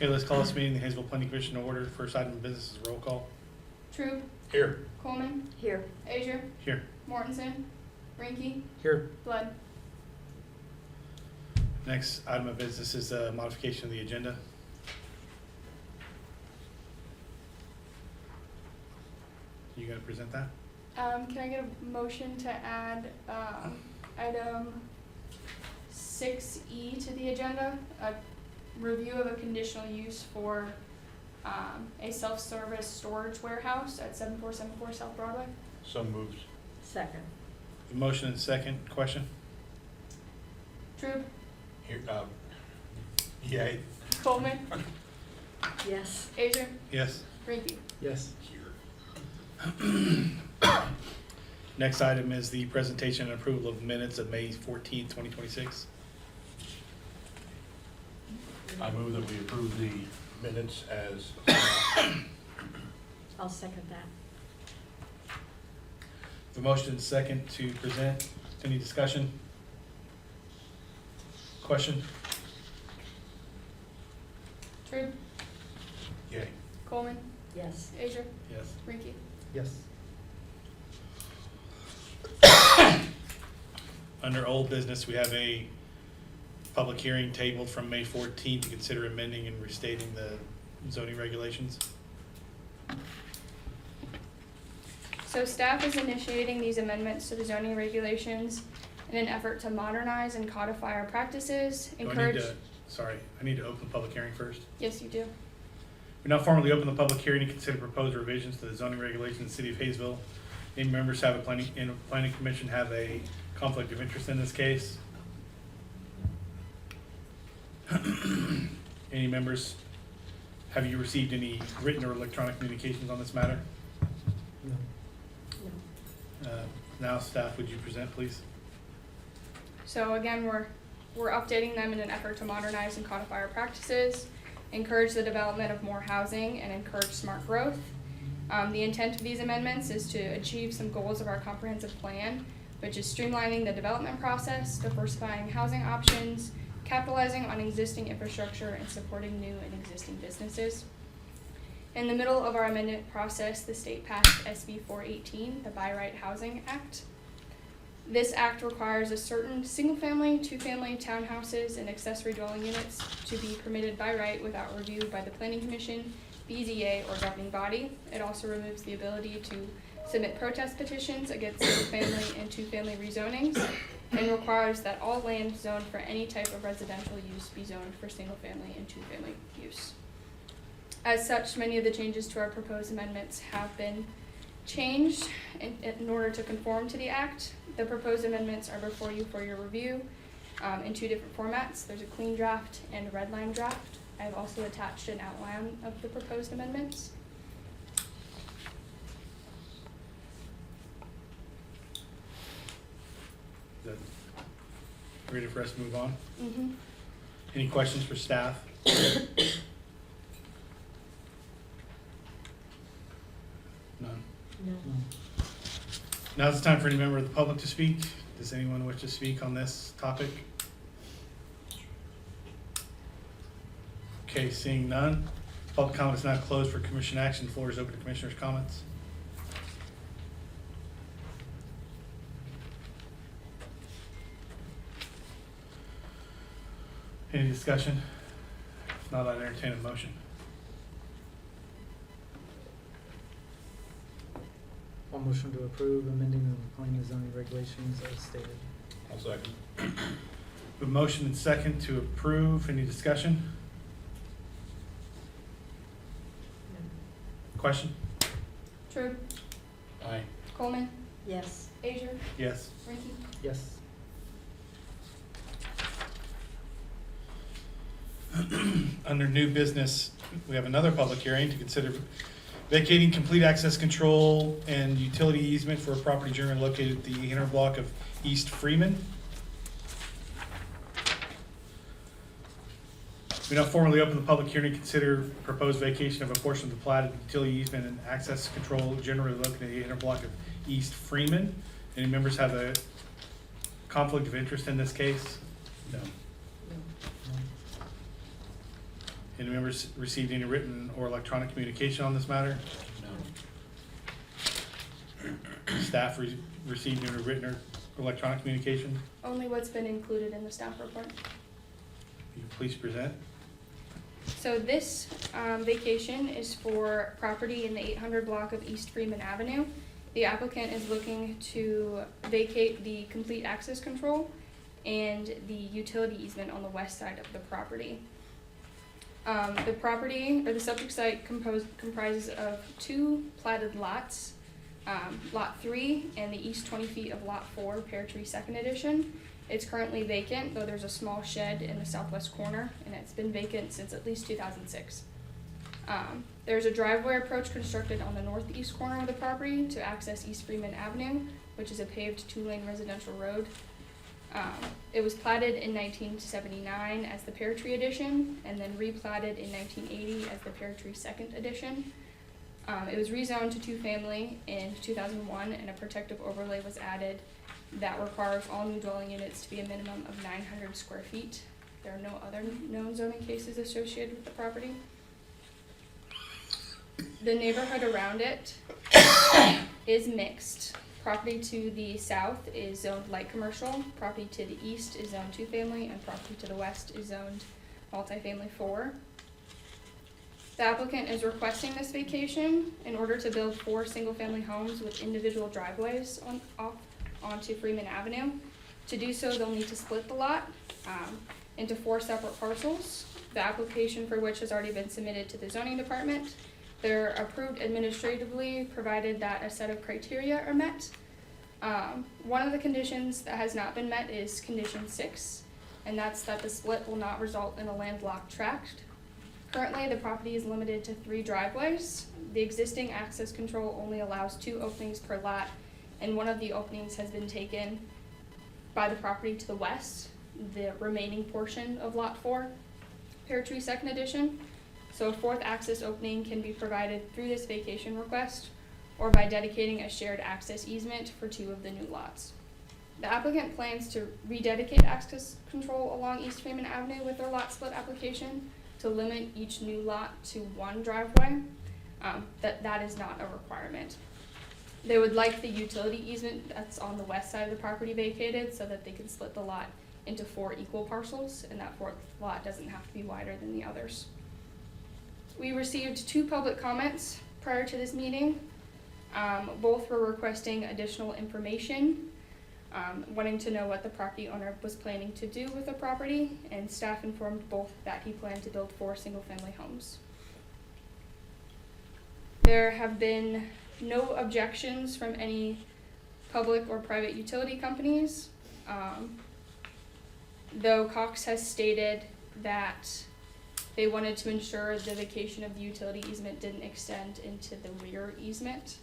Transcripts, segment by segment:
Okay, let's call this meeting the Haysville Planning Commission to order. First item of business is roll call. Troop, Here. Coleman, Here. Azier, Here. Mortensen, Rinky, Here. Blood. Next item of business is a modification of the agenda. You gonna present that? Can I get a motion to add, item 6E to the agenda? A review of a conditional use for, a self-service storage warehouse at 7474 South Broadway. So moved. Second. A motion and second. Question? Troop, Here, yay. Coleman, Yes. Azier, Yes. Rinky. Yes. Next item is the presentation and approval of minutes of May 14th, 2026. I move that we approve the minutes as, I'll second that. The motion and second to present. Any discussion? Question? Troop, yay. Coleman, Yes. Azier, Yes. Rinky. Yes. Under old business, we have a public hearing tabled from May 14th to consider amending and restating the zoning regulations. So staff is initiating these amendments to the zoning regulations in an effort to modernize and codify our practices, Do I need encourage. to, sorry, I need to open the public hearing first. Yes, you do. We now formally open the public hearing to consider proposed revisions to the zoning regulations in the city of Haysville. Any members have in the planning commission have a conflict of interest in this case? Any members, have you received any written or electronic communications on this matter? No. Now, staff, would you present, please? So again, we're updating them in an effort to modernize and codify our practices, encourage the development of more housing, and encourage smart growth. The intent of these amendments is to achieve some goals of our comprehensive plan, which is streamlining the development process, diversifying housing options, capitalizing on existing infrastructure, and supporting new and existing businesses. In the middle of our amendment process, the state passed SB 418, the By Right Housing Act. This act requires a certain single-family, two-family townhouses, and accessory dwelling units to be permitted by right without review by the Planning Commission, BZA, or governing body. It also removes the ability to submit protest petitions against single-family and two-family rezonings, and requires that all land zoned for any type of residential use be zoned for single-family and two-family use. As such, many of the changes to our proposed amendments have been changed in order to conform to the act. The proposed amendments are before you for your review in two different formats. There's a clean draft and a red line draft. I've also attached an outline of the proposed amendments. Is that ready for us to move on? Mm-hmm. Any questions for staff? None. No. Now's the time for any member of the public to speak. Does anyone wish to speak on this topic? Okay, seeing none. Public comment is now closed for commission action. Floor is open to commissioners' comments. Any discussion? If not, I'd entertain a motion. I'll motion to approve amending the planning and zoning regulations as stated. I'll second. A motion and second to approve. Any discussion? Question? True. Aye. Coleman, Yes. Azier, Yes. Rinky. Yes. Under new business, we have another public hearing to consider vacating complete access control and utility easement for a property generally located at the inner block of East Freeman. We now formally open the public hearing to consider proposed vacation of a portion of the platted utility easement and access control generally located in the inner block of East Freeman. Any members have a conflict of interest in this case? No. Any members received any written or electronic communication on this matter? Staff received any written or electronic communication? Only what's been included in the staff report. Will you please present? So this vacation is for property in the 800 block of East Freeman Avenue. The applicant is looking to vacate the complete access control and the utility easement on the west side of the property. The property, or the subject site, comprises of two platted lots, Lot 3 and the east 20 feet of Lot 4, Pear Tree Second Edition. It's currently vacant, though there's a small shed in the southwest corner, and it's been vacant since at least 2006. There's a driveway approach constructed on the northeast corner of the property to access East Freeman Avenue, which is a paved 2-lane residential road. It was platted in 1979 as the Pear Tree Edition, and then replatted in 1980 as the Pear Tree Second Edition. It was rezoned to 2-family in 2001, and a protective overlay was added that requires all new dwelling units to be a minimum of 900 square feet. There are no other known zoning cases associated with the property. The neighborhood around it is mixed. Property to the south is zoned light commercial, property to the east is zoned 2-family, and property to the west is zoned multifamily 4. The applicant is requesting this vacation in order to build 4 single-family homes with individual driveways onto Freeman Avenue. To do so, they'll need to split the lot into 4 separate parcels, the application for which has already been submitted to the zoning department. They're approved administratively, provided that a set of criteria are met. One of the conditions that has not been met is condition 6, and that's that the split will not result in a landlocked tract. Currently, the property is limited to 3 driveways. The existing access control only allows 2 openings per lot, and one of the openings has been taken by the property to the west, the remaining portion of Lot 4, Pear Tree Second Edition. So a 4th access opening can be provided through this vacation request or by dedicating a shared access easement for 2 of the new lots. The applicant plans to rededicate access control along East Freeman Avenue with their lot split application to limit each new lot to 1 driveway. That is not a requirement. They would like the utility easement that's on the west side of the property vacated so that they can split the lot into 4 equal parcels, and that 4th lot doesn't have to be wider than the others. We received 2 public comments prior to this meeting. Both were requesting additional information, wanting to know what the property owner was planning to do with the property, and staff informed both that he planned to build 4 single-family homes. There have been no objections from any public or private utility companies, though Cox has stated that they wanted to ensure the vacation of the utility easement didn't extend into the rear easement,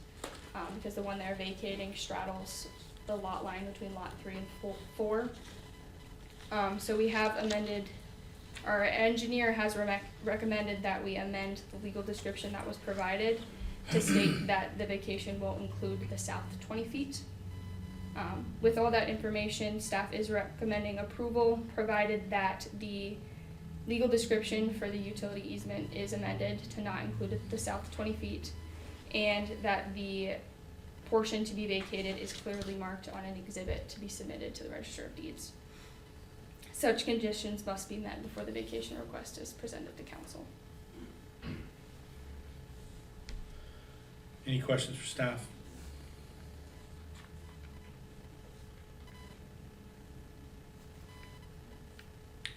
because the one they're vacating straddles the lot line between Lot 3 and 4. So we have amended, our engineer has recommended that we amend the legal description that was provided to state that the vacation will include the south 20 feet. With all that information, staff is recommending approval, provided that the legal description for the utility easement is amended to not include the south 20 feet, and that the portion to be vacated is clearly marked on an exhibit to be submitted to the Register of Deeds. Such conditions must be met before the vacation request is presented to council. Any questions for staff?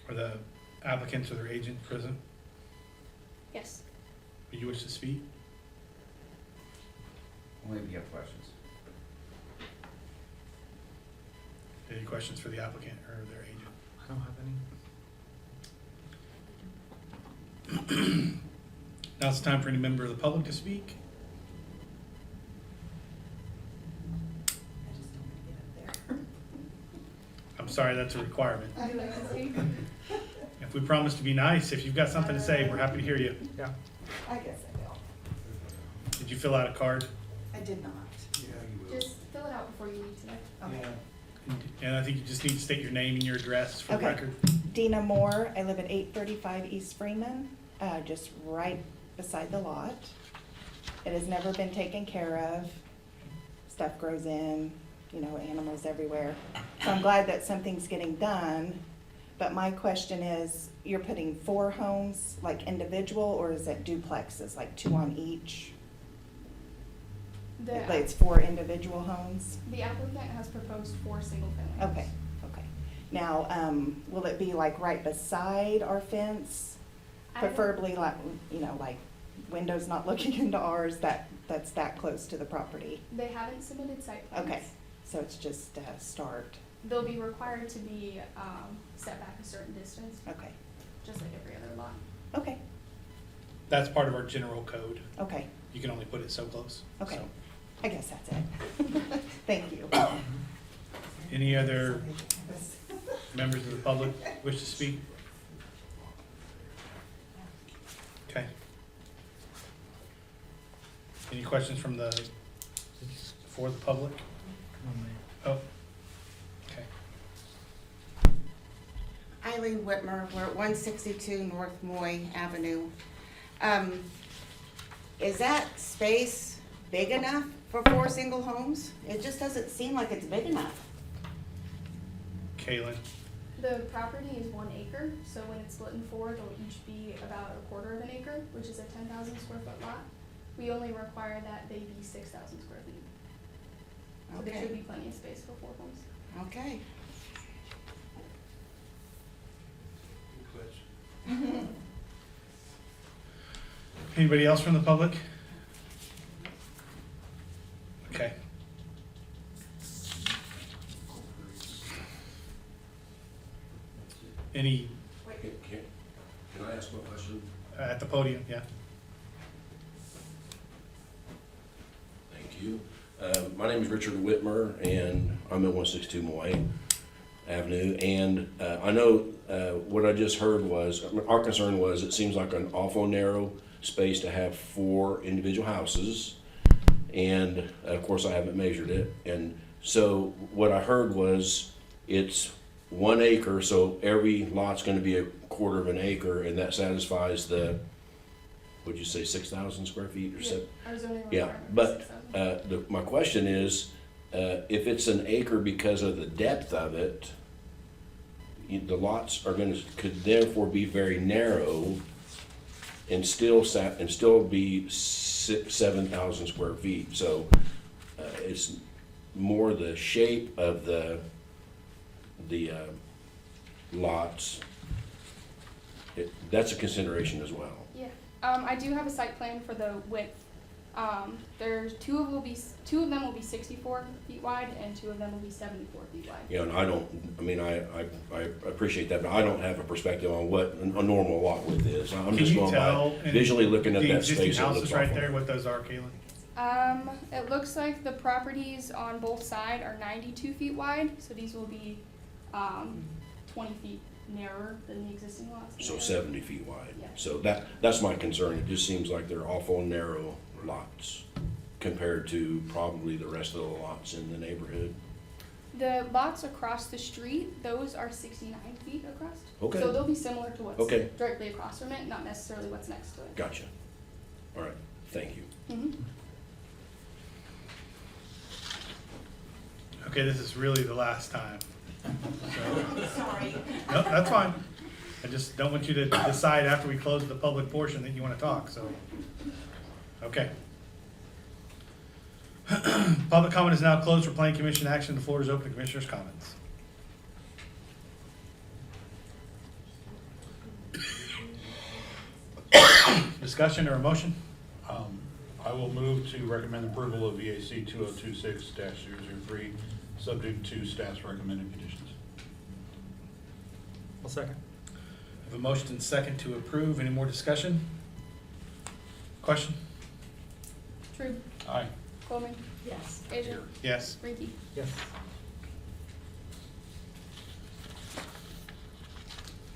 Are the applicants or their agent present? Yes. Do you wish to speak? Only if you have questions. Any questions for the applicant or their agent? I don't have any. Now it's time for any member of the public to speak. I just don't want to get up there. I'm sorry, that's a requirement. Would you like to speak? If we promise to be nice, if you've got something to say, we're happy to hear you. Yeah. I guess I will. Did you fill out a card? I did not. Yeah, you will. Just fill it out before you leave today. Okay. And I think you just need to state your name and your address for the Okay. record. Dina Moore. I live at 835 East Freeman. just right beside the lot. It has never been taken care of. Stuff grows in, you know, animals everywhere. So I'm glad that something's getting done. But my question is, you're putting 4 homes, like individual, or is it duplexes, like 2 on each? It's 4 individual homes? The applicant has proposed 4 single families. Okay, okay. Now, will it be like right beside our fence? I don't- Preferably like, you know, like windows not looking into ours, that's that close to the property? They haven't submitted site plans. Okay, so it's just a start, They'll be required to be set back a certain distance, okay, just like every other lot. okay, That's part of our general code. okay, You can only put it so close. okay. So, I guess that's it. Thank you. any other members of the public wish to speak? Okay. Any questions for the public? Oh, okay. Eileen Whitmer, we're at 162 North Moy Avenue. Is that space big enough for 4 single homes? It just doesn't seem like it's big enough. Kaylin, The property is 1 acre, so when it's split in 4, they'll each be about a quarter of an acre, which is a 10,000 square foot lot. We only require that they be 6,000 square feet. So there should Okay, be plenty of space for 4 homes. okay. anybody else from the public? Okay. Any, Can I ask one question? at the podium, yeah? Thank you. My name is Richard Whitmer, and I'm at 162 Moy Avenue. And I know what I just heard was, our concern was, it seems like an awful narrow space to have 4 individual houses. And of course, I haven't measured it. And so what I heard was, it's 1 acre, so every lot's gonna be a quarter of an acre, and that satisfies the, would you say 6,000 square feet or so? Our zoning Yeah, requirement is but 6,000. my question is, if it's an acre because of the depth of it, the lots are could therefore be very narrow and still be 7,000 square feet. So it's more the shape of the lots. That's a consideration as well. Yeah, I do have a site plan for the width. There's two of them will be 64 feet wide, and 2 of them will be 74 feet wide. You know, and I appreciate that, but I don't have a perspective on what a normal lot width is. I'm Can just you going tell by in visually looking at the that existing space. It looks houses right awful. there, what those are, Kaylin? It looks like the properties on both sides are 92 feet wide, so these will be 20 feet narrower than the existing lots. So 70 feet wide. Yeah. So that's my concern. It just seems like they're awful narrow lots compared to probably the rest of the lots in the neighborhood. The lots across the street, those are 69 feet across. Okay. So they'll be similar to what's Okay. directly across from it, not necessarily what's next to it. Gotcha. All right, thank you. Mhm. Okay, this is really the last time. Sorry. No, that's fine. I just don't want you to decide after we close the public portion that you want to talk, so. Okay. Public comment is now closed for planning commission action. The floor is open to commissioners' comments. Discussion or a motion? I will move to recommend approval of VAC 2026-003, subject to staff's recommended conditions. I'll second. I have a motion and second to approve. Any more discussion? Question? True. Aye. Coleman. Yes. Asia. Yes. Reedy. Yes.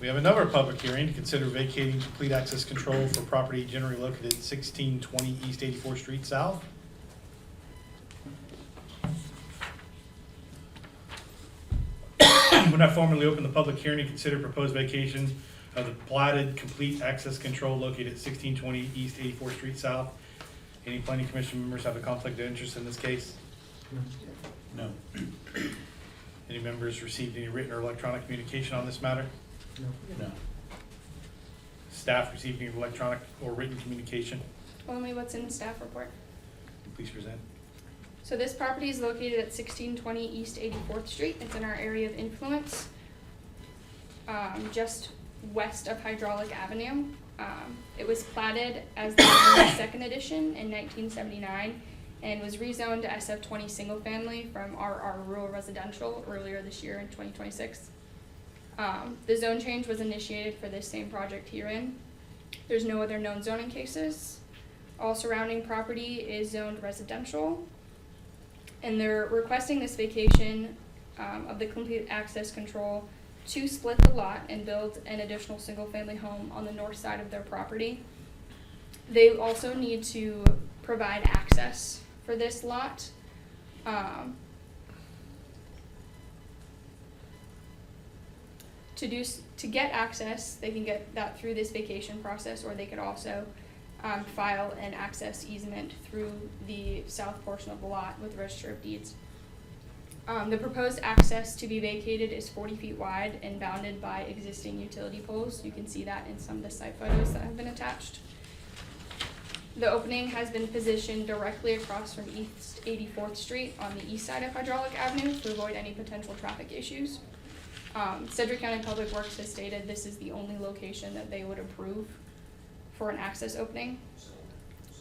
We have another public hearing to consider vacating complete access control for property generally located at 1620 East 84th Street South. When I formally open the public hearing to consider proposed vacation of the platted complete access control located at 1620 East 84th Street South. Any planning commission members have a conflict of interest in this case? No. No. Any members received any written or electronic communication on this matter? No. No. Staff received any electronic or written communication? Only what's in the staff report. Please present. So this property is located at 1620 East 84th Street. It's in our area of influence, just west of Hydraulic Avenue. It was platted as the second edition in 1979 and was rezoned to SF20 single family from RR rural residential earlier this year in 2026. The zone change was initiated for this same project herein. There's no other known zoning cases. All surrounding property is zoned residential. And they're requesting this vacation of the complete access control to split the lot and build an additional single-family home on the north side of their property. They also need to provide access for this lot. To get access, they can get that through this vacation process, or they could also file an access easement through the south portion of the lot with the Register of Deeds. The proposed access to be vacated is 40 feet wide and bounded by existing utility poles. You can see that in some of the site photos that have been attached. The opening has been positioned directly across from East 84th Street on the east side of Hydraulic Avenue to avoid any potential traffic issues. Sedgwick County Public Works has stated this is the only location that they would approve for an access opening.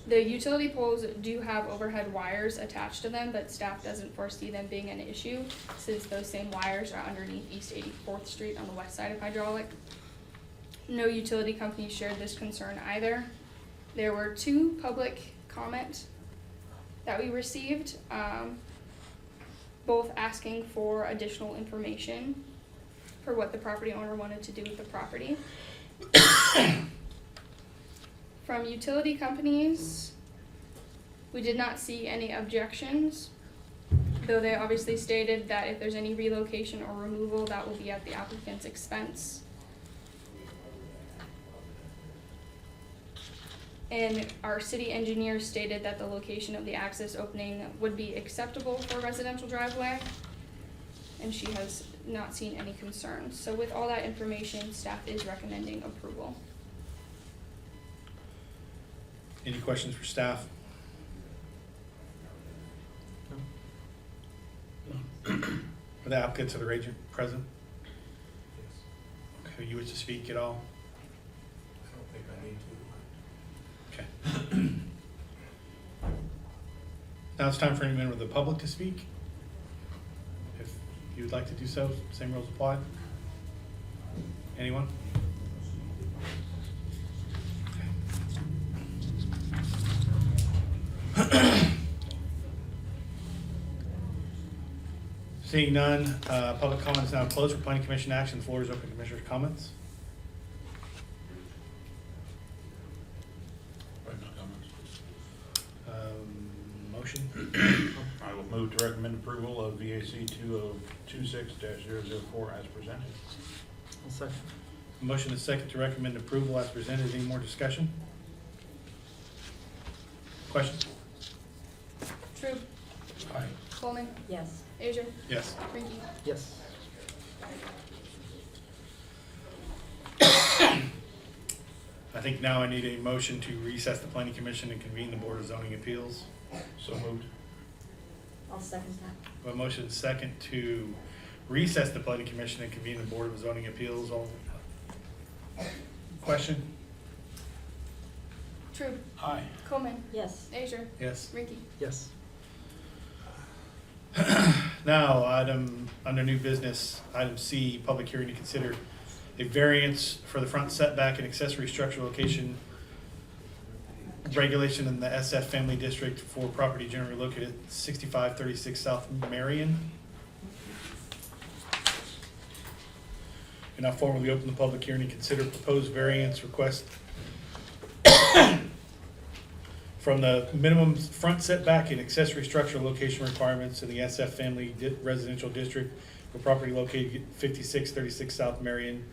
The utility poles do have overhead wires attached to them, but staff doesn't foresee them being an issue since those same wires are underneath East 84th Street on the west side of Hydraulic. No utility company shared this concern either. There were 2 public comments that we received, both asking for additional information for what the property owner wanted to do with the property. From utility companies, we did not see any objections, though they obviously stated that if there's any relocation or removal, that will be at the applicant's expense. And our city engineer stated that the location of the access opening would be acceptable for a residential driveway, and she has not seen any concerns. So with all that information, staff is recommending approval. Any questions for staff? Are the applicants or the agent present? Okay, you wish to speak at all? I don't think I need to. Okay. Now it's time for any member of the public to speak. If you would like to do so, same rules apply. Anyone? Seeing none, public comment is now closed for planning commission action. The floor is open. Commissioners' comments. Right, no comments. Motion. I will move to recommend approval of VAC 2026-004 as presented. I'll second. Motion is second to recommend approval as presented. Any more discussion? Question? True. Aye. Coleman. Yes. Asia. Yes. Rinky. Yes. I think now I need a motion to recess the planning commission and convene the board of zoning appeals. So moved. I'll second that. A motion is second to recess the planning commission and convene the board of zoning appeals. All question? True. Aye. Coleman. Yes. Asia. Yes. Rinky. Yes. Now, under new business, item C, public hearing to consider a variance for the front setback and accessory structure location regulation in the SF Family District for property generally located at 6536 South Marion. And now formally open the public hearing to consider proposed variance request from the minimum front setback and accessory structure location requirements in the SF Family Residential District for property located at 5636 South Marion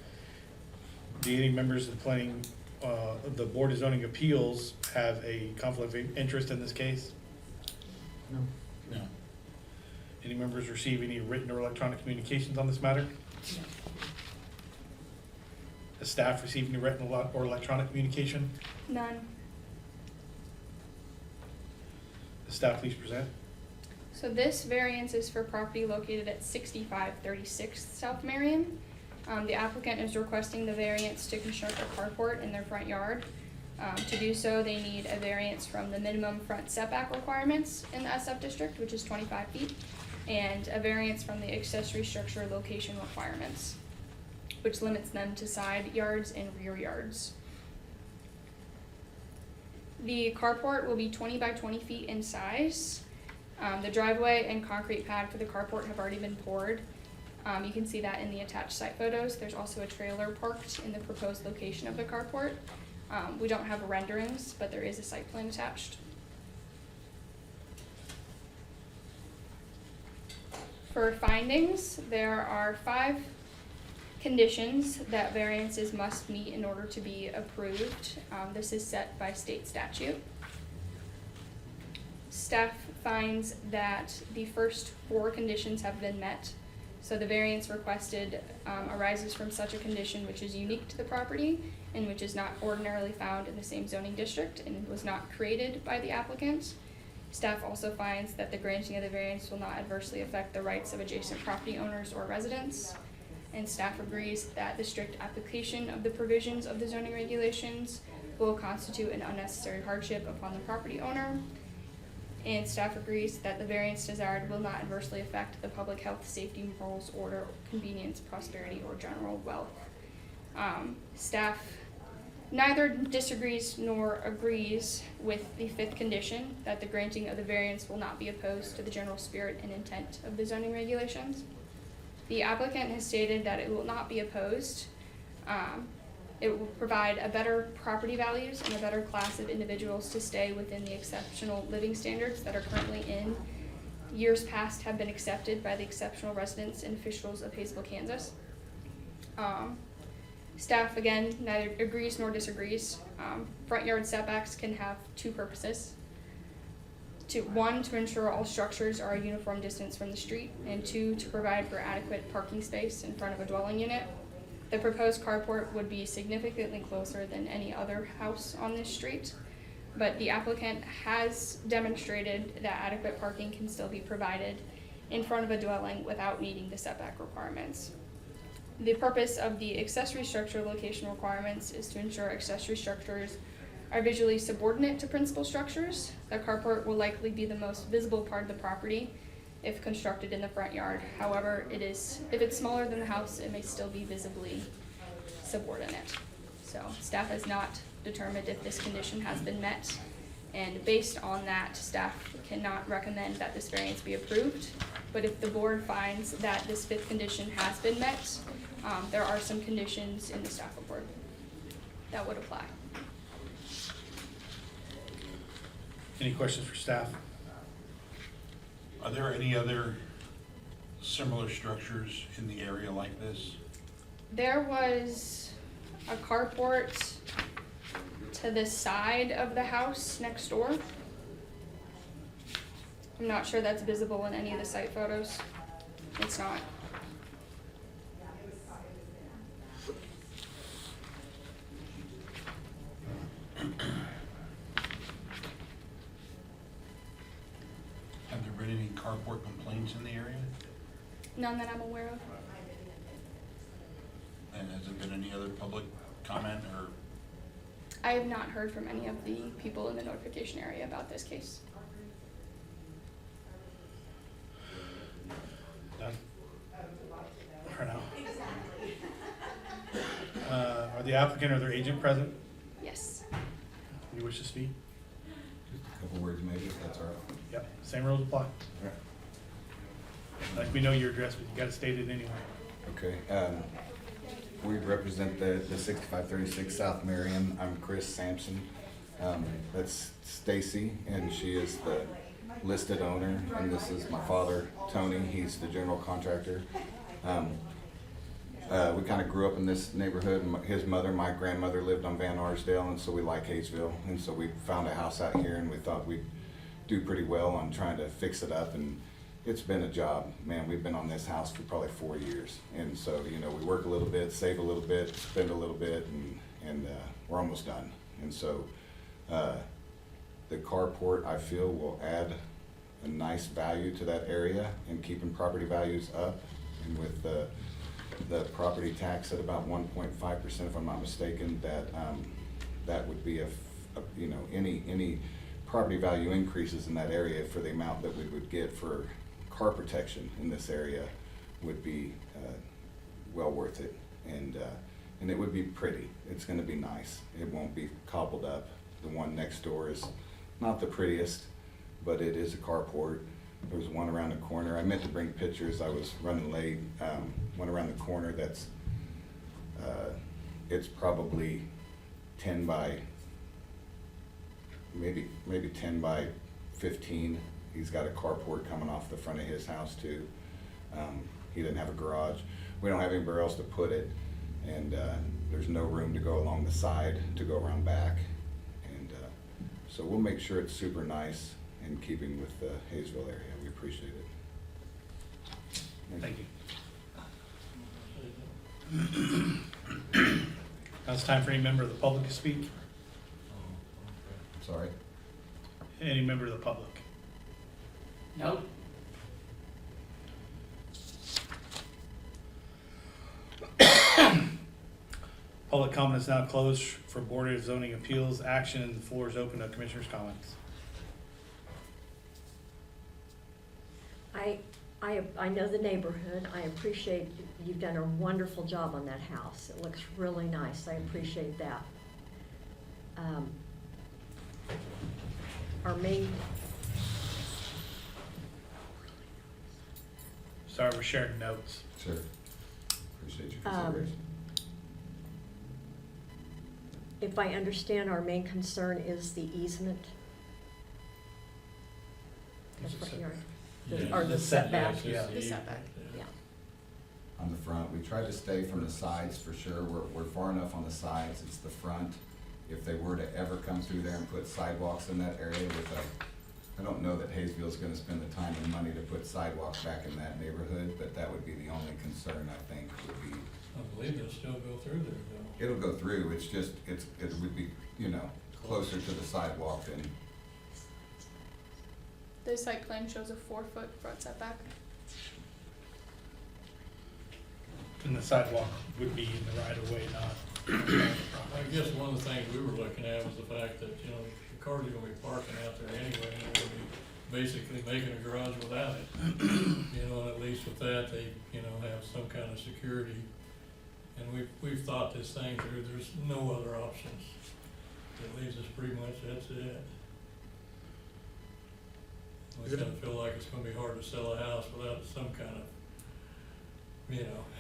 Do any members of the planning, the Board of Zoning Appeals have a conflict of interest in this case? No. No. Any members receive any written or electronic communications on this matter? Has staff received any written or electronic communication? None. The staff please present. So this variance is for property located at 6536 South Marion. The applicant is requesting the variance to construct a carport in their front yard. To do so, they need a variance from the minimum front setback requirements in the SF district, which is 25 feet, and a variance from the accessory structure location requirements, which limits them to side yards and rear yards. The carport will be 20 by 20 feet in size. The driveway and concrete pad for the carport have already been poured. You can see that in the attached site photos. There's also a trailer parked in the proposed location of the carport. We don't have renderings, but there is a site plan attached. For findings, there are 5 conditions that variances must meet in order to be approved. This is set by state statute. Staff finds that the first 4 conditions have been met. So the variance requested arises from such a condition which is unique to the property and which is not ordinarily found in the same zoning district and was not created by the applicant. Staff also finds that the granting of the variance will not adversely affect the rights of adjacent property owners or residents. And staff agrees that the strict application of the provisions of the zoning regulations will constitute an unnecessary hardship upon the property owner. And staff agrees that the variance desired will not adversely affect the public health, safety, morals, order, convenience, prosperity, or general wealth. Staff neither disagrees nor agrees with the 5th condition, that the granting of the variance will not be opposed to the general spirit and intent of the zoning regulations. The applicant has stated that it will not be opposed. It will provide a better property values and a better class of individuals to stay within the exceptional living standards that are currently in years past have been accepted by the exceptional residents and officials of Haysville, Kansas. Staff, again, neither agrees nor disagrees. Front yard setbacks can have 2 purposes. One, to ensure all structures are a uniform distance from the street, and 2, to provide for adequate parking space in front of a dwelling unit. The proposed carport would be significantly closer than any other house on this street, but the applicant has demonstrated that adequate parking can still be provided in front of a dwelling without meeting the setback requirements. The purpose of the accessory structure location requirements is to ensure accessory structures are visually subordinate to principal structures. The carport will likely be the most visible part of the property if constructed in the front yard. However, if it's smaller than the house, it may still be visibly subordinate. So staff has not determined if this condition has been met, and based on that, staff cannot recommend that this variance be approved. But if the board finds that this 5th condition has been met, there are some conditions in the staff report that would apply. Any questions for staff? Are there any other similar structures in the area like this? There was a carport to the side of the house next door. I'm not sure that's visible in any of the site photos. It's not. Have there been any carport complaints in the area? None that I'm aware of. And has there been any other public comment or? I have not heard from any of the people in the notification area about this case. Done? For now. Are the applicant or their agent present? Yes. You wish to speak? Just a couple words maybe, if that's all right. Yep, same rules apply. Like, we know your address, but you gotta state it anyway. Okay, we represent the 6536 South Marion. I'm Chris Sampson. That's Stacy, and she is the listed owner, and this is my father, Tony. He's the general contractor. We kind of grew up in this neighborhood. His mother, my grandmother, lived on Van Arsdale, and so we like Haysville. And so we found a house out here, and we thought we'd do pretty well on trying to fix it up. And it's been a job, man. We've been on this house for probably 4 years. And so, you know, we work a little bit, save a little bit, spend a little bit, and we're almost done. And so the carport, I feel, will add a nice value to that area and keeping property values up. And with the property tax at about 1.5%, if I'm not mistaken, that would be you know, any property value increases in that area for the amount that we would get for car protection in this area would be well worth it. And it would be pretty. It's gonna be nice. It won't be cobbled up. The one next door is not the prettiest, but it is a carport. There was one around the corner. I meant to bring pictures. I was running late. One around the corner that's, it's probably 10 by, maybe 10 by 15. He's got a carport coming off the front of his house too. He didn't have a garage. We don't have anywhere else to put it. And there's no room to go along the side to go around back. And so we'll make sure it's super nice in keeping with the Haysville area. We appreciate it. Thank you. Now it's time for any member of the public to speak. Sorry. Any member of the public? Nope. Public comment is now closed for Board of Zoning Appeals action, and the floor is open to commissioners' comments. I know the neighborhood. I appreciate you've done a wonderful job on that house. It looks really nice. I appreciate that. Our main, Sorry, we're sharing notes. Sure. Appreciate your consideration. if I understand, our main concern is the easement. The front yard. Or the setback. Yeah. The setback. Yeah. On the front, we try to stay from the sides for sure. We're far enough on the sides. It's the front. If they were to ever come through there and put sidewalks in that area I don't know that Haysville's gonna spend the time and money to put sidewalks back in that neighborhood, but that would be the only concern, I think, would be. I believe they'll still go through there though. It'll go through, it's just, it would be, closer to the sidewalk than, The site plan shows a 4-foot front setback. And the sidewalk would be in the right of way, not. I guess one of the things we were looking at was the fact that, the cars are gonna be parking out there anyway, and they're gonna be basically making a garage without it. And at least with that, they, have some kind of security. And we've thought this thing through, there's no other options. It leaves us pretty much, that's it. We kind of feel like it's gonna be hard to sell a house without some kind of,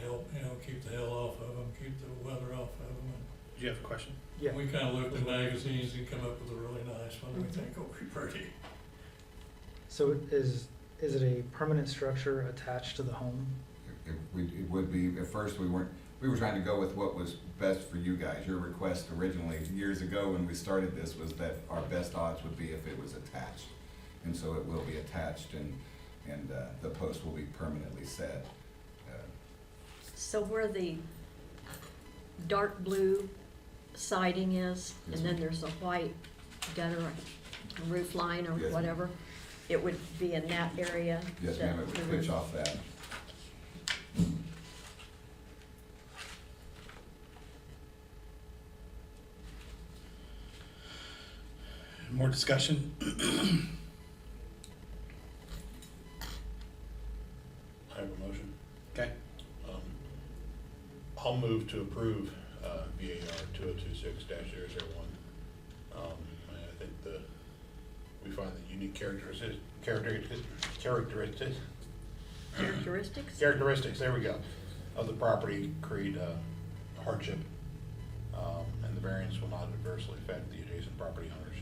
help, keep the hell off of them, keep the weather off of them. Do you have a question? Yeah. We kind of looked at magazines and come up with a really nice one, we think will be pretty. So is it a permanent structure attached to the home? it would be, at first we were trying to go with what was best for you guys. Your request originally, years ago when we started this, was that our best odds would be if it was attached. And so it will be attached and the post will be permanently set. So where the dark blue siding is, Yes, and then ma'am. there's a white gutter roof line or Yes, ma'am. whatever, it would be in that area? Yes, that ma'am, it the would roof- pitch off that. More discussion? I have a motion. Okay. I'll move to approve VAR 2026-001. I think we find the unique characteristics, there we go, of the property create a hardship, and the variance will not adversely affect the adjacent property owners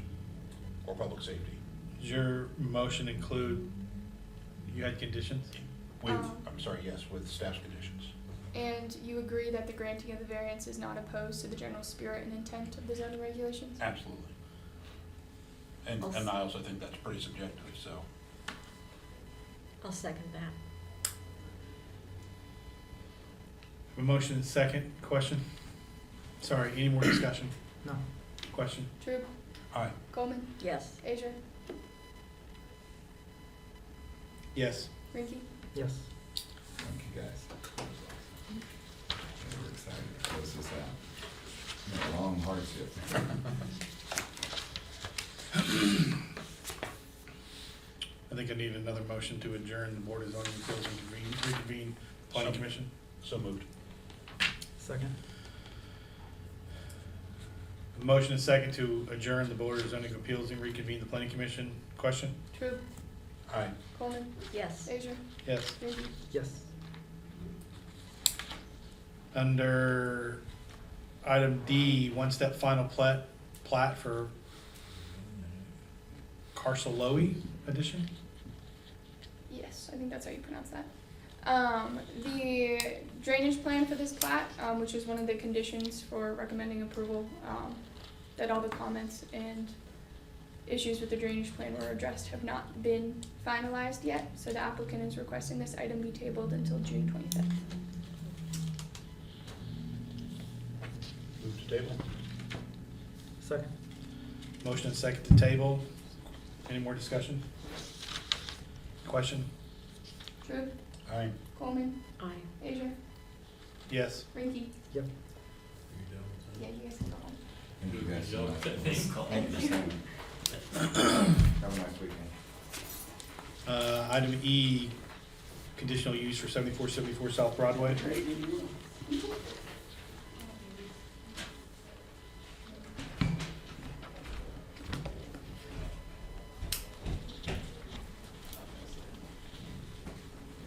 or public safety. Does your motion include, you had conditions? With, I'm sorry, yes, with staff's conditions. And you agree that the granting of the variance is not opposed to the general spirit and intent of the zoning regulations? Absolutely. And I also think that's pretty subjective, so. I'll second that. A motion and second, question? Sorry, any more discussion? No. Question? True. Aye. Coleman, Yes. Asia, Yes. Rinky. Yes. Thank you, guys. We're excited to close this out. A long hardship. I think I need another motion to adjourn the Board of Zoning Appeals and reconvene Planning Commission. So moved. Second. A motion and second to adjourn the Board of Zoning Appeals and reconvene the Planning Commission. Question? True. Aye. Coleman, Yes. Asia, Yes. Rinky. Yes. Under item D, one-step final plat for Carceloe addition? Yes, I think that's how you pronounce that. The drainage plan for this plat, which is one of the conditions for recommending approval, that all the comments and issues with the drainage plan were addressed, have not been finalized yet, so the applicant is requesting this item be tabled until June 25th. Move to table. Second. Motion and second to table. Any more discussion? Question? True. Aye. Coleman, Aye. Asia, Yes. Rinky. Yep. Yeah, you guys can go home. Thank you guys so much. Good job. Thank you so much. Have a nice weekend. Item E, conditional use for 7474 South Broadway.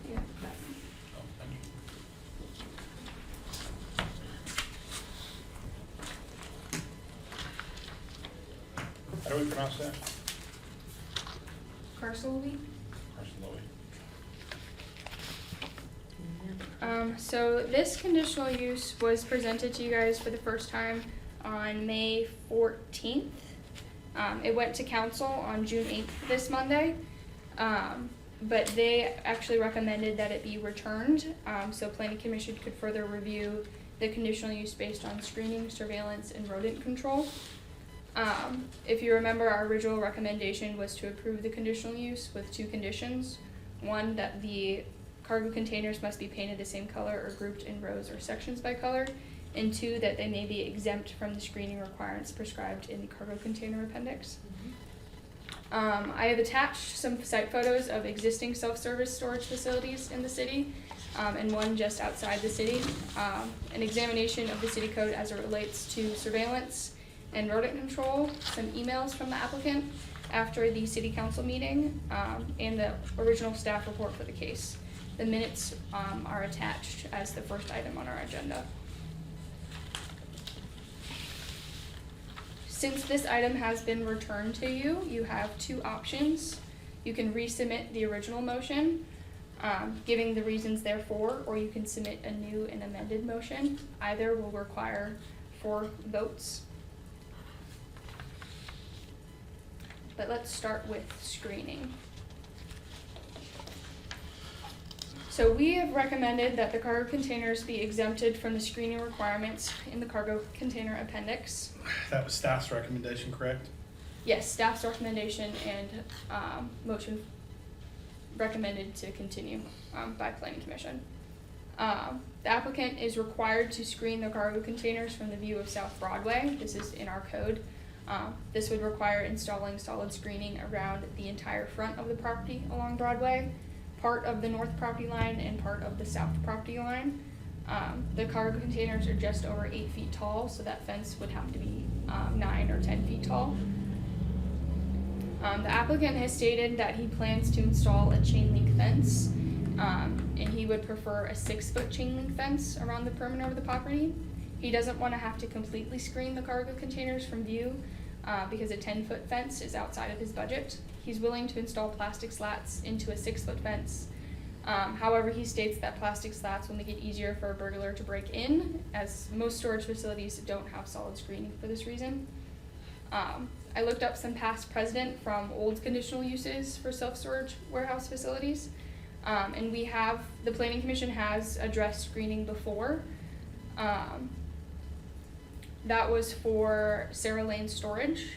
Yeah. Oh, thank you. How do we pronounce that? Carceloe. Carceloe. So this conditional use was presented to you guys for the first time on May 14th. It went to council on June 8th, this Monday. But they actually recommended that it be returned, so planning commission could further review the conditional use based on screening, surveillance, and rodent control. If you remember, our original recommendation was to approve the conditional use with two conditions. One, that the cargo containers must be painted the same color or grouped in rows or sections by color. And two, that they may be exempt from the screening requirements prescribed in the cargo container appendix. I have attached some site photos of existing self-service storage facilities in the city, and one just outside the city. An examination of the city code as it relates to surveillance and rodent control, some emails from the applicant after the city council meeting, and the original staff report for the case. The minutes are attached as the first item on our agenda. Since this item has been returned to you, you have two options. You can resubmit the original motion, giving the reasons therefor, or you can submit a new and amended motion. Either will require 4 votes. But let's start with screening. So we have recommended that the cargo containers be exempted from the screening requirements in the cargo container appendix. That was staff's recommendation, correct? Yes, staff's recommendation and motion recommended to continue by planning commission. The applicant is required to screen the cargo containers from the view of South Broadway. This is in our code. This would require installing solid screening around the entire front of the property along Broadway, part of the north property line and part of the south property line. The cargo containers are just over 8 feet tall, so that fence would have to be 9 or 10 feet tall. The applicant has stated that he plans to install a chain link fence, and he would prefer a 6-foot chain link fence around the perimeter of the property. He doesn't want to have to completely screen the cargo containers from view, because a 10-foot fence is outside of his budget. He's willing to install plastic slats into a 6-foot fence, However, he states that plastic slats will make it easier for a burglar to break in, as most storage facilities don't have solid screening for this reason. I looked up some past precedent from old conditional uses for self-storage warehouse facilities. And the Planning Commission has addressed screening before. That was for Sarah Lane Storage.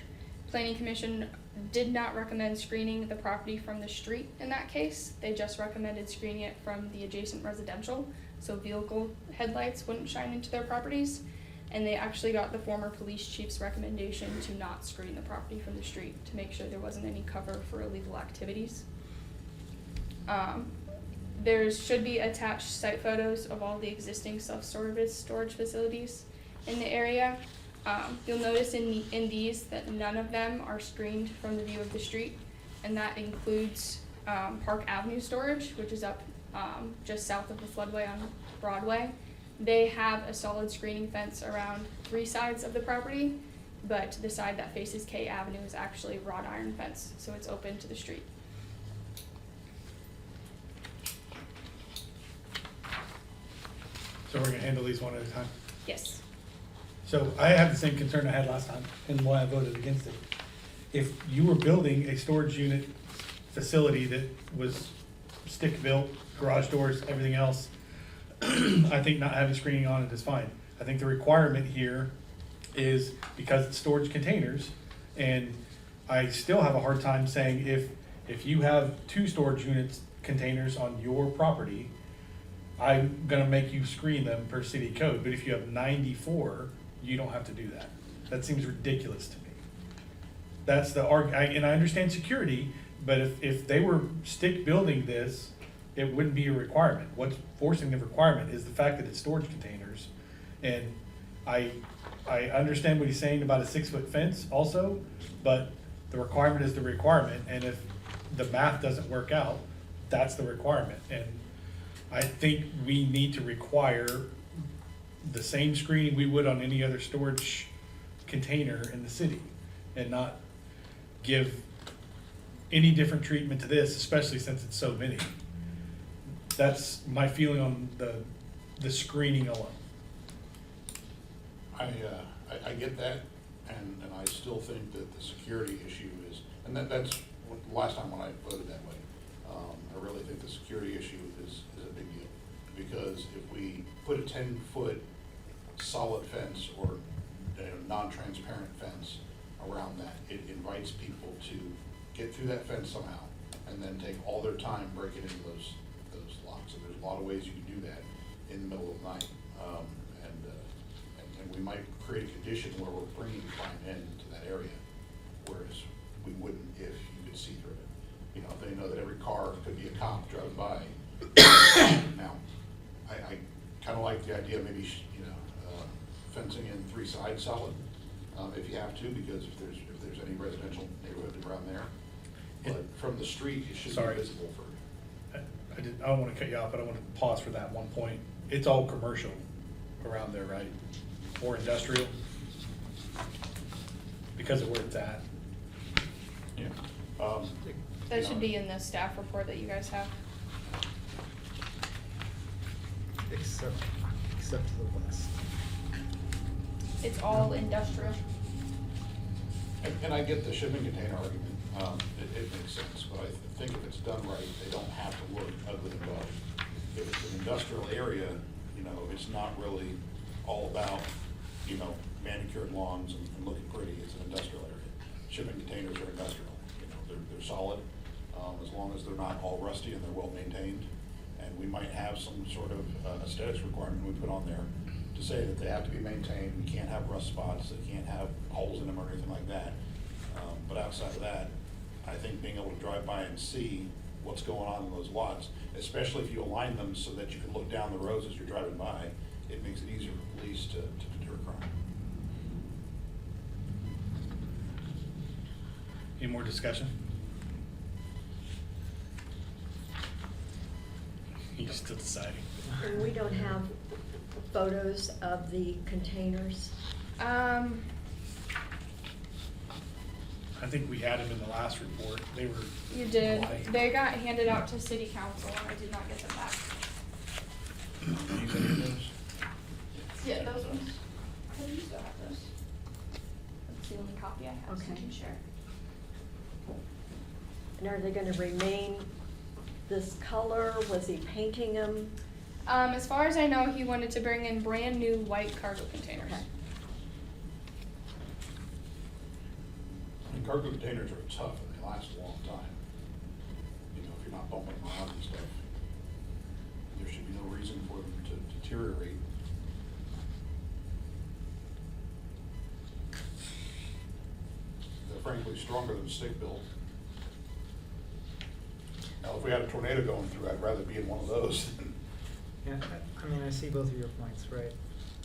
Planning Commission did not recommend screening the property from the street in that case. They just recommended screening it from the adjacent residential, so vehicle headlights wouldn't shine into their properties. And they actually got the former police chief's recommendation to not screen the property from the street to make sure there wasn't any cover for illegal activities. There should be attached site photos of all the existing self-storage storage facilities in the area. You'll notice in these that none of them are screened from the view of the street, and that includes Park Avenue Storage, which is up just south of the floodway on Broadway. They have a solid screening fence around 3 sides of the property, but the side that faces K Avenue is actually wrought iron fence, so it's open to the street. So we're gonna handle these one at a time. Yes. So I have the same concern I had last time and why I voted against it. If you were building a storage unit facility that was stick-built, garage doors, everything else, I think not having screening on it is fine. I think the requirement here is because it's storage containers, and I still have a hard time saying if you have 2 storage units containers on your property, I'm gonna make you screen them per city code, but if you have 94, you don't have to do that. That seems ridiculous to me. That's the and I understand security, but if they were stick building this, it wouldn't be a requirement. What's forcing the requirement is the fact that it's storage containers. And I understand what he's saying about a 6-foot fence also, but the requirement is the requirement, and if the math doesn't work out, that's the requirement. And I think we need to require the same screening we would on any other storage container in the city, and not give any different treatment to this, especially since it's so many. That's my feeling on the screening alone. I get that, and I still think that the security issue is, and that's the last time when I voted that way. I really think the security issue is a big deal, because if we put a 10-foot solid fence or non-transparent fence around that, it invites people to get through that fence somehow, and then take all their time breaking into those locks. And there's a lot of ways you can do that in the middle of the night. And we might create a condition where we're bringing crime into that area, whereas we wouldn't if you could see through it. You know, if they know that every car could be a cop driving by. Now, I kind of like the idea of maybe, fencing in 3 sides solid, if you have to, because if there's any residential neighborhood around there. But from the street, it should Sorry. be visible for. I don't want to cut you off, but I want to pause for that one point. It's all commercial around there, right? Or industrial? Because of where it's at. Yeah. That should be in the staff report that you guys have. Except to the west. It's all industrial. And I get the shipping container argument, it makes sense, but I think if it's done right, they don't have to look ugly and bad. If it's an industrial area, it's not really all about, manicured lawns and looking pretty. It's an industrial area. Shipping containers are industrial, they're solid, as long as they're not all rusty and they're well maintained. And we might have some sort of aesthetics requirement we put on there to say that they have to be maintained. We can't have rust spots, they can't have holes in them or anything like that. But outside of that, I think being able to drive by and see what's going on in those lots, especially if you align them so that you can look down the roads as you're driving by, it makes it easier for police to deter crime. Any more discussion? You're still deciding. And we don't have photos of the containers? I think we had them in the last report. They were You did. white. They got handed out to city council and I did not get them back. These are those. Yeah, those ones. Oh, you still have those. That's the only copy I have, so you Okay. can share. And are they gonna remain this color? Was he painting them? As far as I know, he wanted to bring in brand new white cargo containers. Okay. And cargo containers are tough and they last a long time. You know, if you're not bumping them around and stuff, there should be no reason for them to deteriorate. They're frankly stronger than stick built. Now, if we had a tornado going through, I'd rather be in one of those than. Yeah, I mean, I see both of your points, right?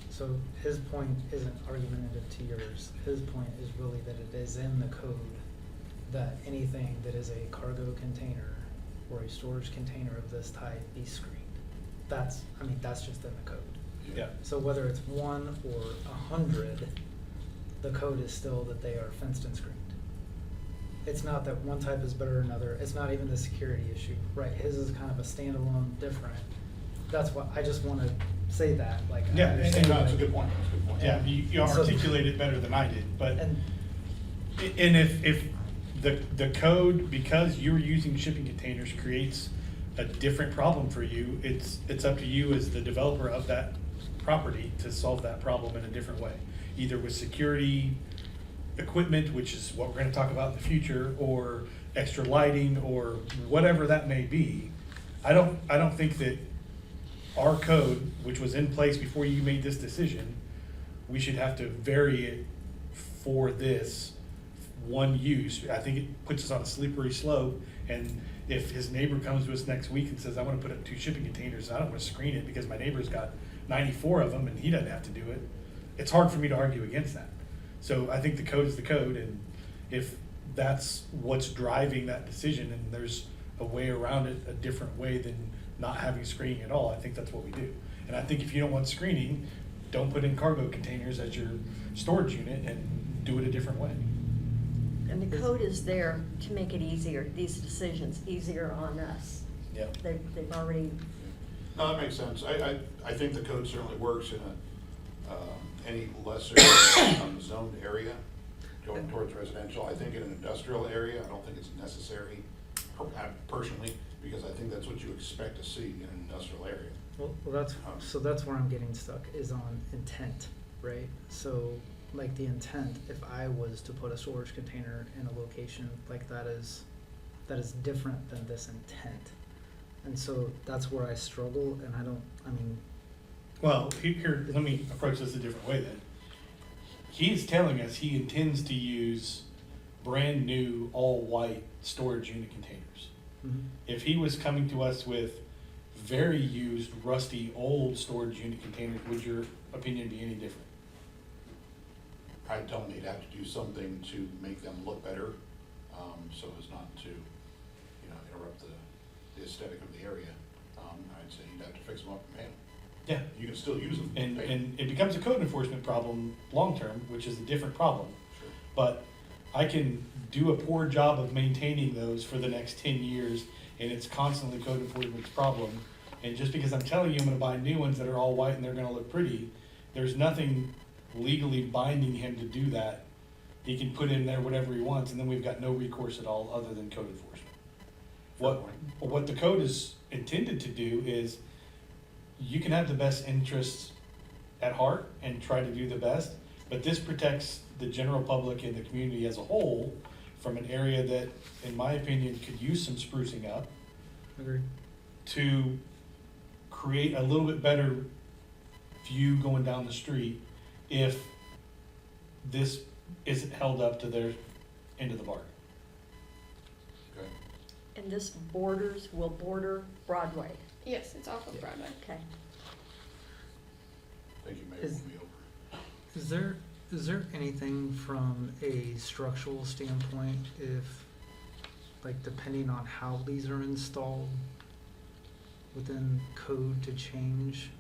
So his point isn't argumentative to yours. His point is really that it is in the code that anything that is a cargo container or a storage container of this type be screened. That's just in the code. Yeah. So whether it's 1 or 100, the code is still that they are fenced and screened. It's not that one type is better than another. It's not even the security issue, right? His is kind of a standalone, different. That's what, I just want to say that, like. I Yeah, understand, No, that's a like- good point, that's a good point. Yeah, you So- articulate it better than I did, but, And and if the code, because you're using shipping containers, creates a different problem for you, it's up to you as the developer of that property to solve that problem in a different way. Either with security equipment, which is what we're gonna talk about in the future, or extra lighting, or whatever that may be. I don't think that our code, which was in place before you made this decision, we should have to vary it for this one use. I think it puts us on a slippery slope, and if his neighbor comes to us next week and says, I wanna put up 2 shipping containers, and I don't wanna screen it because my neighbor's got 94 of them and he doesn't have to do it, it's hard for me to argue against that. So I think the code is the code, and if that's what's driving that decision and there's a way around it, a different way than not having screening at all, I think that's what we do. And I think if you don't want screening, don't put in cargo containers as your storage unit and do it a different way. And the code is there to make it easier, these decisions easier on us. Yeah. They've already, No, that makes sense. I think the code certainly works in any lesser zoned area going towards residential. I think in an industrial area, I don't think it's necessary personally, because I think that's what you expect to see in an industrial area. Well, that's where I'm getting stuck, is on intent, right? So, like the intent, if I was to put a storage container in a location like that is different than this intent. And so that's where I struggle, and Well, here, let me approach this a different way then. He's telling us he intends to use brand new, all-white storage unit containers. If he was coming to us with very used, rusty, old storage unit containers, would your opinion be any different? I'd tell them they'd have to do something to make them look better, so as not to, interrupt the aesthetic of the area. I'd say you'd have to fix them up and paint them. Yeah. You can still use them. And it becomes a code enforcement problem long-term, which is a different problem. Sure. But I can do a poor job of maintaining those for the next 10 years, and it's constantly code enforcement's problem. And just because I'm telling you I'm gonna buy new ones that are all white and they're gonna look pretty, there's nothing legally binding him to do that. He can put in there whatever he wants, and then we've got no recourse at all other than code enforcement. What the code is intended to do is, you can have the best interests at heart and try to do the best, but this protects the general public and the community as a whole from an area that, in my opinion, could use some sprucing up agreed. to create a little bit better view going down the street if this isn't held up to their end of the bargain. Okay. and this will border Broadway. Yes, it's off of Broadway. Okay. Thank you, Mayor, Is- we'll be over. Is there anything from a structural standpoint, if, like, depending on how these are installed within code, to change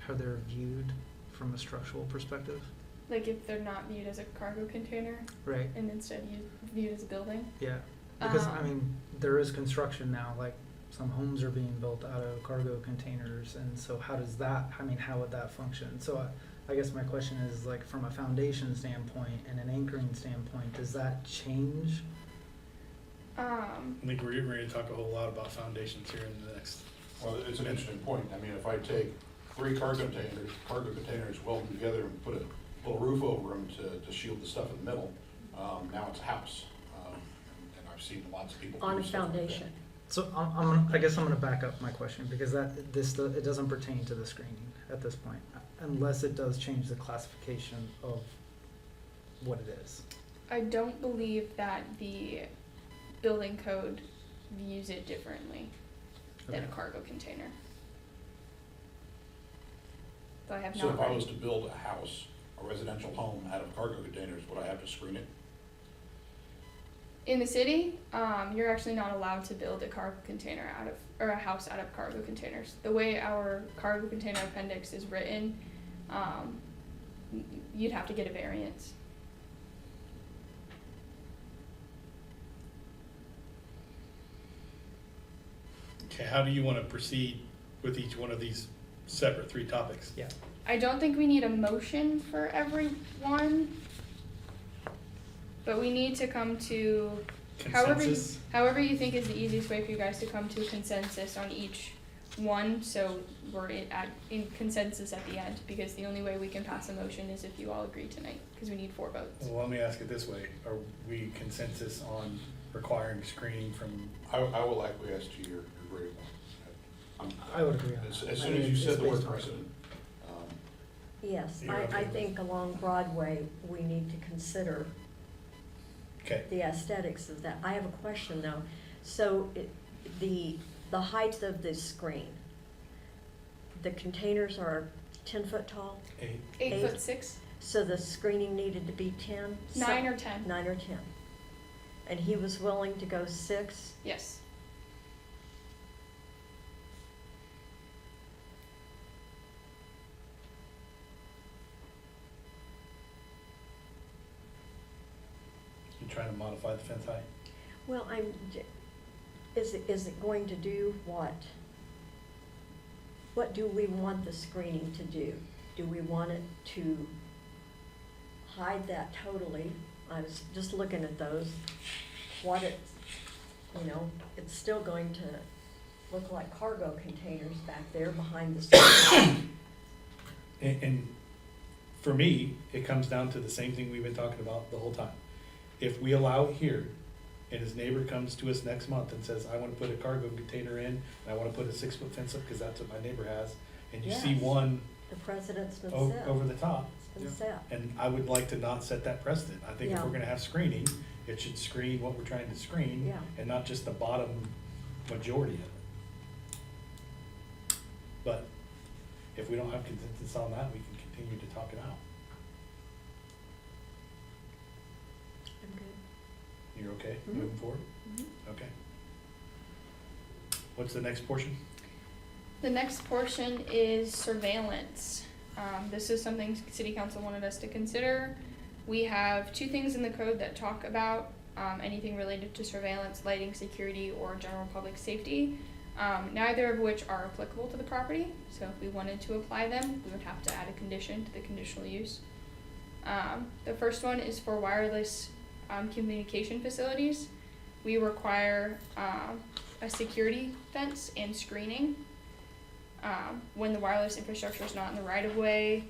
how they're viewed from a structural perspective? Like if they're not viewed as a cargo container Right, and instead viewed as a building. yeah, because, I Um, mean, there is construction now, like, some homes are being built out of cargo containers, and so how does that, I mean, how would that function? So I guess my question is, like, from a foundation standpoint and an anchoring standpoint, does that change? I think we're ready to talk a whole lot about foundations here in the next. Well, it's an interesting point. I mean, if I take 3 cargo containers welded together and put a little roof over them to shield the stuff in the middle, now it's a house. And I've seen lots of people. On do a stuff like that. foundation. So I guess I'm gonna back up my question, because it doesn't pertain to the screening at this point, unless it does change the classification of what it is. I don't believe that the building code views it differently than a Okay. cargo container. So I have So not if I read. was to build a house, a residential home out of cargo containers, would I have to screen it? In the city, you're actually not allowed to build a cargo container out of, or a house out of cargo containers. The way our cargo container appendix is written, you'd have to get a variance. Okay, how do you want to proceed with each one of these separate 3 topics? Yeah. I don't think we need a motion for every one, but we need to come to Consensus? however you think is the easiest way for you guys to come to a consensus on each one, so we're in consensus at the end, because the only way we can pass a motion is if you all agree tonight, because we need 4 votes. Well, let me ask it this way. Are we consensus on requiring screening from, I will acquiesce to your great one. I would agree on As that. I soon mean, as you it's said the word based on- precedent, Yes, You're okay I with it? think along Broadway, we need to consider okay, the aesthetics of that. I have a question though. So the height of the screen, the containers are 10 foot tall, 8. 8'6", so the screening needed to be 10? 9 or 10. 9 or 10. And he was willing to go 6? Yes. You trying to modify the fence height? Well, is it going to do what? What do we want the screening to do? Do we want it to hide that totally? I was just looking at those. What it's still going to look like cargo containers back there behind the screen. And for me, it comes down to the same thing we've been talking about the whole time. If we allow it here, and his neighbor comes to us next month and says, I want to put a cargo container in, and I want to put a 6-foot fence up, because that's what my neighbor has, and you see Yes. one The precedent's been set. over the top, It's been set. and I would like to not set that precedent. I think if Yeah. we're gonna have screening, it should screen what we're trying to screen, Yeah. and not just the bottom majority of it. But if we don't have consensus on that, we can continue to talk it out. I'm good. You're okay Mhm. moving forward? Okay. What's the next portion? The next portion is surveillance. This is something City Council wanted us to consider. We have 2 things in the code that talk about anything related to surveillance, lighting, security, or general public safety, neither of which are applicable to the property. So if we wanted to apply them, we would have to add a condition to the conditional use. The first one is for wireless communication facilities. We require a security fence and screening. When the wireless infrastructure is not in the right of way,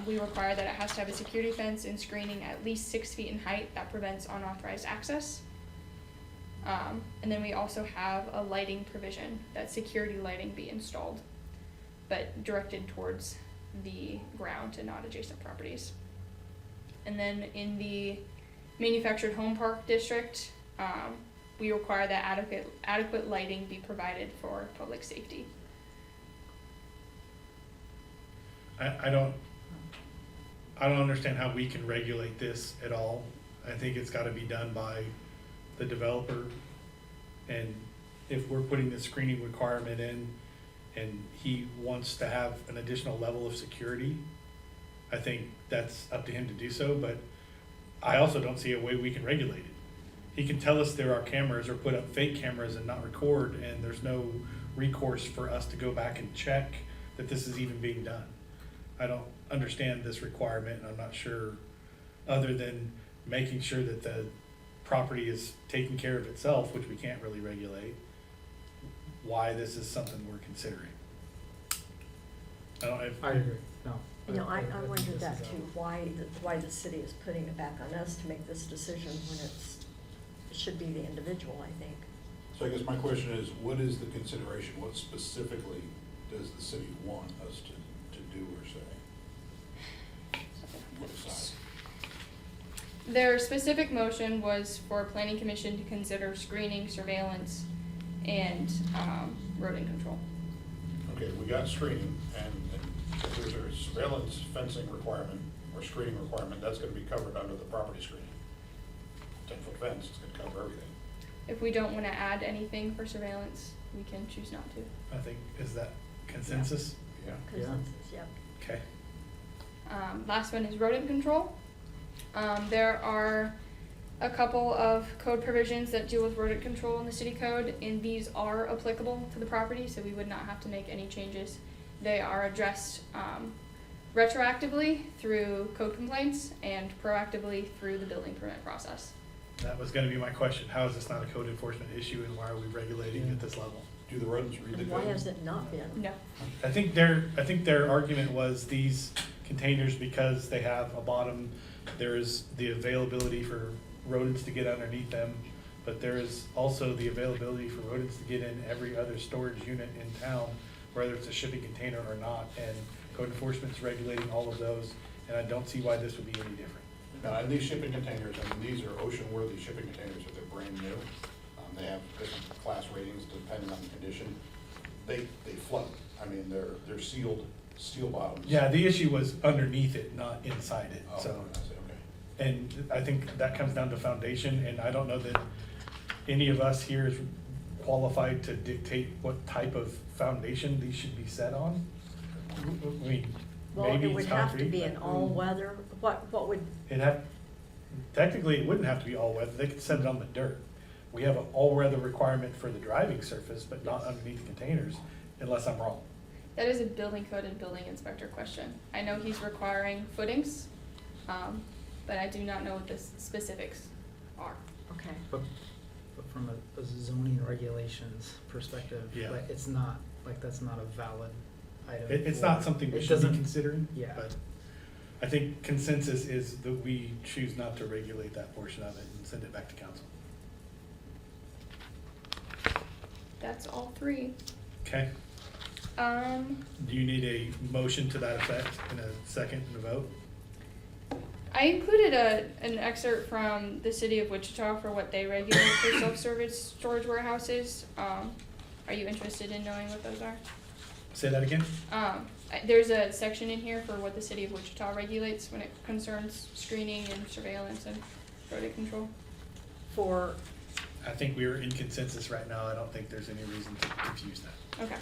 we require that it has to have a security fence and screening at least 6 feet in height that prevents unauthorized access. And then we also have a lighting provision that security lighting be installed, but directed towards the ground and not adjacent properties. And then in the manufactured home park district, we require that adequate lighting be provided for public safety. I don't understand how we can regulate this at all. I think it's gotta be done by the developer. And if we're putting the screening requirement in and he wants to have an additional level of security, I think that's up to him to do so, but I also don't see a way we can regulate it. He can tell us there are cameras or put up fake cameras and not record, and there's no recourse for us to go back and check that this is even being done. I don't understand this requirement, and I'm not sure, other than making sure that the property is taking care of itself, which we can't really regulate, why this is something we're considering. I don't, I agree, no. You know, I think wondered this that is too, why the city is putting it back on us to make this decision when it should be the individual, I think. So I guess my question is, what is the consideration? What specifically does the city want us to do or say? What aside? Their specific motion was for planning commission to consider screening, surveillance, and rodent control. Okay, we got screening, and if there's a surveillance fencing requirement or screening requirement, that's gonna be covered under the property screening. 10-foot fence, it's gonna cover everything. If we don't wanna add anything for surveillance, we can choose not to. I think, is that consensus? Yeah. Consensus, yep. Okay. Last one is rodent control. There are a couple of code provisions that deal with rodent control in the city code, and these are applicable to the property, so we would not have to make any changes. They are addressed retroactively through code complaints and proactively through the building permit process. That was gonna be my question. How is this not a code enforcement issue, and why are we regulating at this level? Do the rodents read the And code? why has it not been? No. I think their argument was these containers, because they have a bottom, there is the availability for rodents to get underneath them, but there is also the availability for rodents to get in every other storage unit in town, whether it's a shipping container or not, and code enforcement's regulating all of those, and I don't see why this would be any different. Now, and these shipping containers, I mean, these are ocean-worthy shipping containers, if they're brand new. They have different class ratings depending on the condition. They float. I mean, they're sealed, steel bottoms. Yeah, the issue was underneath it, not inside it, Oh, so. I see, okay. And I think that comes down to foundation, and I don't know that any of us here is qualified to dictate what type of foundation these should be set on. I mean, Well, maybe it it's would have to concrete, be an but all-weather, what would, technically, it wouldn't have to be all weather, they could set it on the dirt. We have an all-weather requirement for the driving surface, but not underneath containers, unless I'm wrong. That is a building code and building inspector question. I know he's requiring footings, but I do not know what the specifics are. okay. But from a zoning regulations perspective, Yeah. like, it's not, like, that's not a valid item. It's for- not something we it should be doesn't- considering, Yeah. but I think consensus is that we choose not to regulate that portion of it and send it back to council. That's all three. Okay, do you need a motion to that effect and a second and a vote? I included an excerpt from the city of Wichita for what they regulate for self-service storage warehouses. Are you interested in knowing what those are? Say that again? There's a section in here for what the city of Wichita regulates when it concerns screening and surveillance and rodent control. For, I think we are in consensus right now. I don't think there's any reason to confuse that. Okay.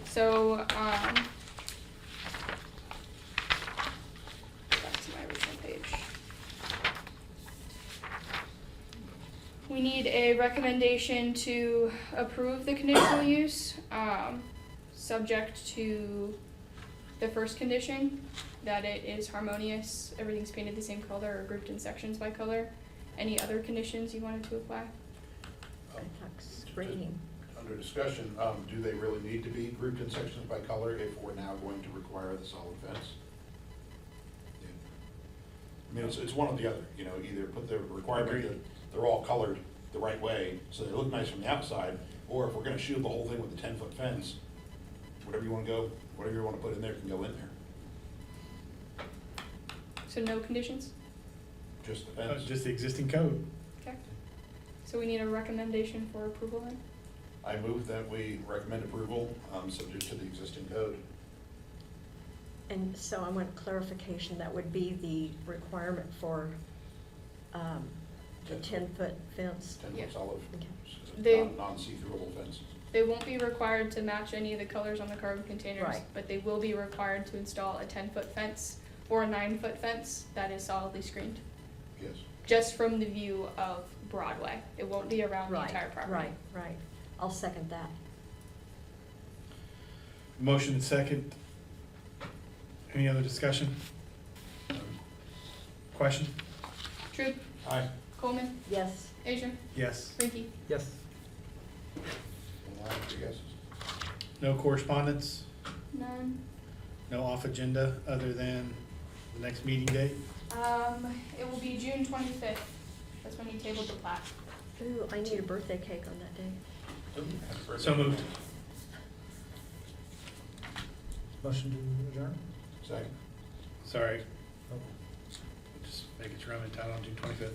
So, back to my original page. We need a recommendation to approve the conditional use, subject to the first condition, that it is harmonious, everything's painted the same color or grouped in sections by color. Any other conditions you wanted to apply? screening. Under discussion, do they really need to be grouped in sections by color if we're now going to require the solid fence? I mean, it's one or the other, you know, either put the requirement Agreed. that they're all colored the right way, so they look nice from the outside, or if we're gonna shield the whole thing with a 10-foot fence, whatever you wanna put in there can go in there, So no conditions? just the fence. Just the existing code. Okay. So we need a recommendation for approval then? I move that we recommend approval, subject to the existing code. And so I want clarification, that would be the requirement for the 10-foot fence? 10-foot Yeah. solid, They- non-see-throughable fence. They won't be required to match any of the colors on the cargo containers, Right. but they will be required to install a 10-foot fence or a 9-foot fence that is solidly screened, Yes. just from the view of Broadway. It won't be around the Right, entire property. right. I'll second that. Motion and second. Any other discussion? Question? Troop, Aye. Coleman, Yes, Asia, Yes. Ricky. Yes. Line for yeses. No correspondence? None. No off agenda other than the next meeting date? It will be June 25th. That's when you tabled the plat. ooh, I need a birthday cake on that day. So moved. Motion to adjourn? Second. Sorry, Oh, just making sure I'm in town on June 25th.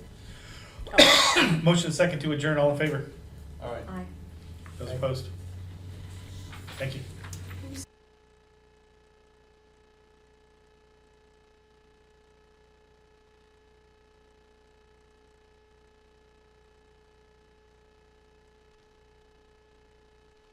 Oh, Motion and second to adjourn, all in favor? All right. aye. Those Aye. opposed? Thank you.